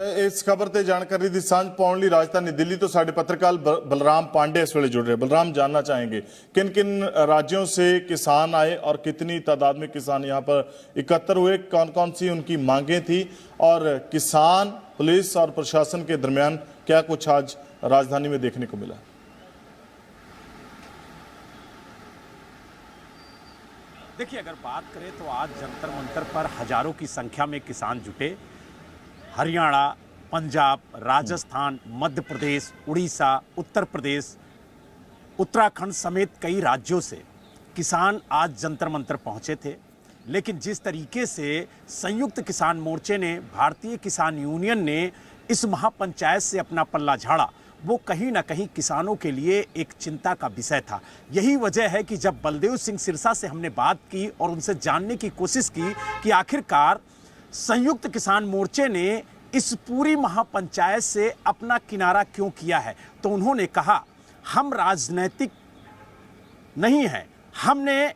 इस खबर से जानकारी दी सांझ पाने ਲਈ राजधानी दिल्ली तो साडे पत्रकार बलराम पांडे इस वेले जुड़ रहे। बलराम, जानना चाहेंगे किन किन राज्यों से किसान आए और कितनी तादाद में किसान यहाँ पर एकत्र हुए, कौन कौन सी उनकी मांगे थी और किसान, पुलिस और प्रशासन के दरमियान क्या कुछ आज राजधानी में देखने को मिला? देखिए, अगर बात करें तो आज जंतर मंतर पर हजारों की संख्या में किसान जुटे। हरियाणा, पंजाब, राजस्थान, मध्य प्रदेश, उड़ीसा, उत्तर प्रदेश, उत्तराखंड समेत कई राज्यों से किसान आज जंतर मंतर पहुंचे थे। लेकिन जिस तरीके से संयुक्त किसान मोर्चे ने, भारतीय किसान यूनियन ने इस महापंचायत से अपना पल्ला झाड़ा, वो कहीं ना कहीं किसानों के लिए एक चिंता का विषय था। यही वजह है कि जब बलदेव सिंह सिरसा से हमने बात की और उनसे जानने की कोशिश की कि आखिरकार संयुक्त किसान मोर्चे ने इस पूरी महापंचायत से अपना किनारा क्यों किया है, तो उन्होंने कहा, हम राजनीतिक नहीं है। हमने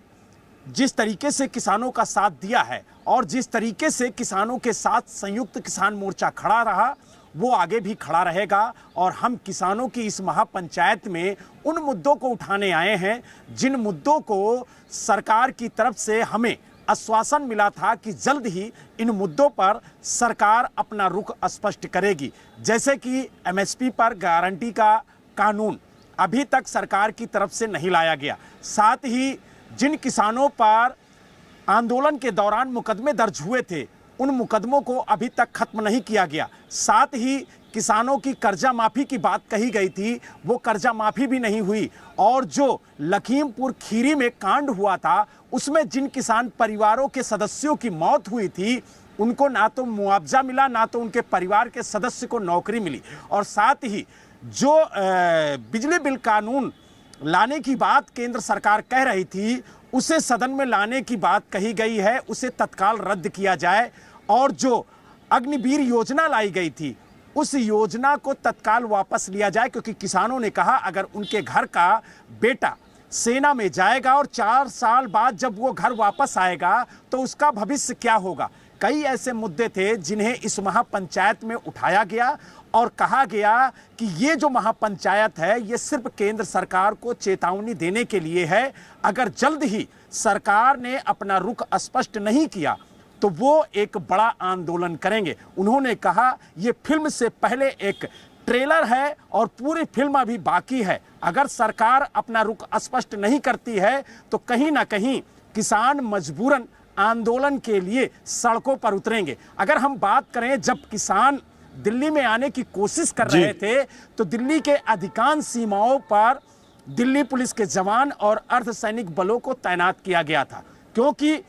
जिस तरीके से किसानों का साथ दिया है और जिस तरीके से किसानों के साथ संयुक्त किसान मोर्चा खड़ा रहा, वो आगे भी खड़ा रहेगा। और हम किसानों की इस महापंचायत में उन मुद्दों को उठाने आए हैं जिन मुद्दों को सरकार की तरफ से हमें आश्वासन मिला था कि जल्द ही इन मुद्दों पर सरकार अपना रुख स्पष्ट करेगी। जैसे कि एमएसपी पर गारंटी का कानून अभी तक सरकार की तरफ से नहीं लाया गया। साथ ही जिन किसानों पर आंदोलन के दौरान मुकदमे दर्ज हुए थे, उन मुकदमों को अभी तक खत्म नहीं किया गया। साथ ही किसानों की कर्जा माफी की बात कही गई थी, वो कर्जा माफी भी नहीं हुई। और जो लखीमपुर खीरी में कांड हुआ था, उसमें जिन किसान परिवारों के सदस्यों की मौत हुई थी, उनको ना तो मुआवजा मिला, ना तो उनके परिवार के सदस्य को नौकरी मिली। और साथ ही जो बिजली बिल कानून लाने की बात केंद्र सरकार कह रही थी, उसे सदन में लाने की बात कही गई है, उसे तत्काल रद्द किया जाए। और जो अग्निवीर योजना लाई गई थी, उस योजना को तत्काल वापस लिया जाए, क्योंकि किसानों ने कहा अगर उनके घर का बेटा सेना में जाएगा और 4 साल बाद जब वो घर वापस आएगा तो उसका भविष्य क्या होगा। कई ऐसे मुद्दे थे जिन्हें इस महापंचायत में उठाया गया और कहा गया कि ये जो महापंचायत है, ये सिर्फ केंद्र सरकार को चेतावनी देने के लिए है। अगर जल्द ही सरकार ने अपना रुख स्पष्ट नहीं किया तो वो एक बड़ा आंदोलन करेंगे। उन्होंने कहा ये फिल्म से पहले एक ट्रेलर है और पूरी फिल्म अभी बाकी है। अगर सरकार अपना रुख स्पष्ट नहीं करती है तो कहीं ना कहीं किसान मजबूरन आंदोलन के लिए सड़कों पर उतरेंगे। अगर हम बात करें, जब किसान दिल्ली में आने की कोशिश कर रहे थे तो दिल्ली के अधिकांश सीमाओं पर दिल्ली पुलिस के जवान और अर्धसैनिक बलों को तैनात किया गया था, क्योंकि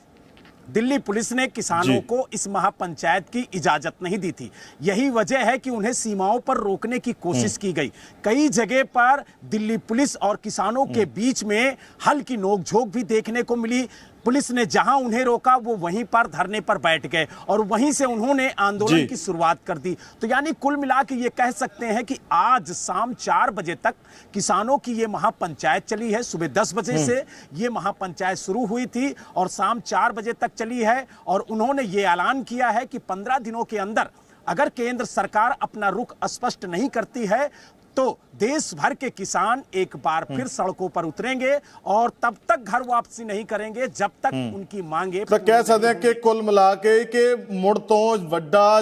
दिल्ली पुलिस ने किसानों को इस महापंचायत की इजाजत नहीं दी थी। यही वजह है कि उन्हें सीमाओं पर रोकने की कोशिश की गई। कई जगह पर दिल्ली पुलिस और किसानों के बीच में हल्की नोकझोंक भी देखने को मिली। पुलिस ने जहां उन्हें रोका वो वहीं पर धरने पर बैठ गए और वहीं से उन्होंने आंदोलन की शुरुआत कर दी। तो यानी कुल मिला के ये कह सकते हैं कि आज शाम 4 बजे तक किसानों की ये महापंचायत चली है। सुबह 10 बजे से ये महापंचायत शुरू हुई थी और शाम 4 बजे तक चली है। और उन्होंने ये ऐलान किया है कि 15 दिनों के अंदर अगर केंद्र सरकार अपना रुख स्पष्ट नहीं करती है तो देश भर के किसान एक बार फिर सड़कों पर उतरेंगे और तब तक घर वापसी नहीं करेंगे जब तक उनकी मांगे। तो कह सकते हैं कि कुल मिला के मुड़ तो वड्डा